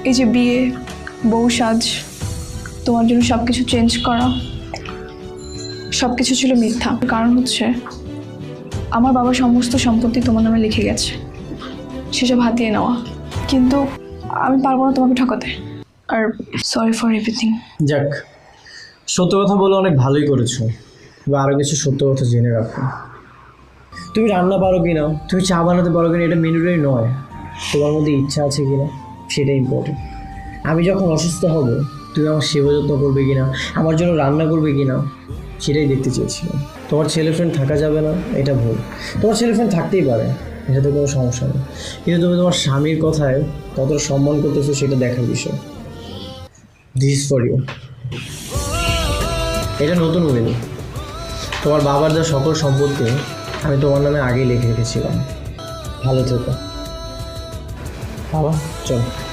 এই যে বিয়ে, বউ সাজ, তোমার জন্য সব কিছু চেঞ্জ করা, সব কিছু ছিল মিথ্যা। কারণ হচ্ছে আমার বাবা সমস্ত সম্পত্তি তোমার নামে লিখে গেছে, সেসব হাতিয়ে নেওয়া। কিন্তু আমি পারবো না তোমাকে ঠকাতে। আর সরি ফর এভরিথিং। যাক, সত্য কথা বলে অনেক ভালোই করেছো। বা আরও কিছু সত্য কথা জেনে রাখো। তুমি রান্না পারো কিনা, তুমি চা বানাতে পারো কিনা, এটা মেনুটাই নয়, তোমার মধ্যে ইচ্ছা আছে কিনা সেটা ইম্পর্টেন্ট। আমি যখন অসুস্থ হব তুমি আমার সেবা যত্ন করবে কিনা, আমার জন্য রান্না করবে কিনা, সেটাই দেখতে চেয়েছিলাম। তোমার ছেলে ফ্রেন্ড থাকা যাবে না এটা ভুল, তোমার ছেলে ফ্রেন্ড থাকতেই পারে, এটাতে কোনো সমস্যা নেই, কিন্তু তুমি তোমার স্বামীর কথায় কতটা সম্মান করতেছো সেটা দেখার বিষয়। This for you. এটা নতুন মেনু। তোমার বাবার যা সকল সম্পত্তি আমি তোমার নামে আগেই লিখে রেখেছিলাম। ভালো থেকো বাবা, চল।